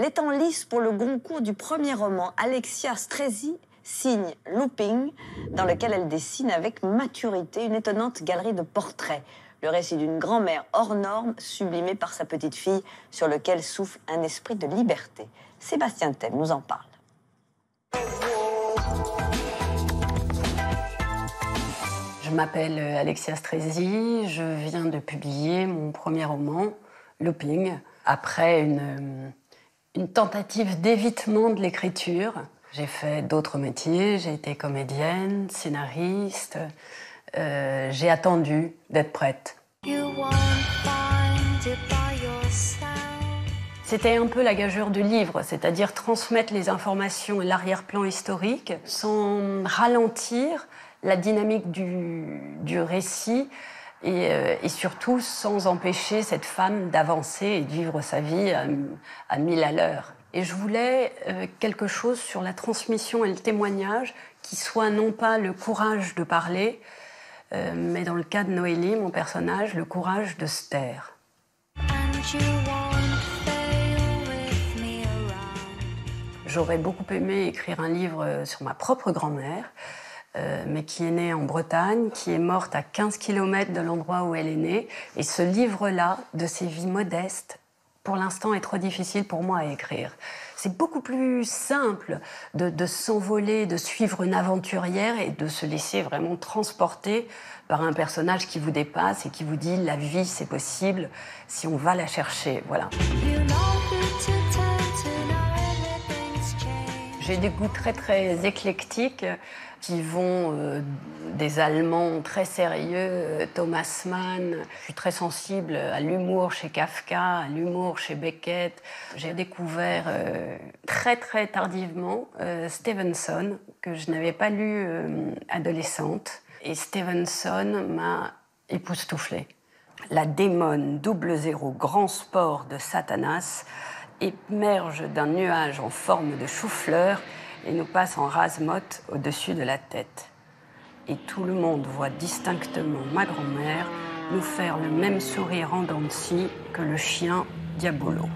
Elle est en lice pour le Goncourt du premier roman. Alexia Strezzi signe Looping, dans lequel elle dessine avec maturité une étonnante galerie de portraits. Le récit d'une grand-mère hors norme, sublimée par sa petite-fille, sur lequel souffle un esprit de liberté. Sébastien Thème nous en parle. Je m'appelle Alexia Strezzi, je viens de publier mon premier roman, Looping, après une tentative d'évitement de l'écriture. J'ai fait d'autres métiers, j'ai été comédienne, scénariste, j'ai attendu d'être prête. C'était un peu la gageure du livre, c'est-à-dire transmettre les informations et l'arrière-plan historique sans ralentir la dynamique du récit et surtout sans empêcher cette femme d'avancer et de vivre sa vie à 1000 à l'heure. Et je voulais quelque chose sur la transmission et le témoignage qui soit non pas le courage de parler, mais dans le cas de Noélie, mon personnage, le courage de se taire. J'aurais beaucoup aimé écrire un livre sur ma propre grand-mère, mais qui est née en Bretagne, qui est morte à 15 km de l'endroit où elle est née. Et ce livre-là, de ses vies modestes, pour l'instant est trop difficile pour moi à écrire. C'est beaucoup plus simple de s'envoler, de suivre une aventurière et de se laisser vraiment transporter par un personnage qui vous dépasse et qui vous dit « la vie, c'est possible si on va la chercher ». Voilà. J'ai des goûts très très éclectiques qui vont des Allemands très sérieux, Thomas Mann. Je suis très sensible à l'humour chez Kafka, à l'humour chez Beckett. J'ai découvert très très tardivement Stevenson, que je n'avais pas lu adolescente. Et Stevenson m'a époustouflée. La démone 00 grand sport de Satanas émerge d'un nuage en forme de chou-fleur et nous passe en rase-motte au-dessus de la tête. Et tout le monde voit distinctement ma grand-mère nous faire le même sourire en dents de scie que le chien Diabolo.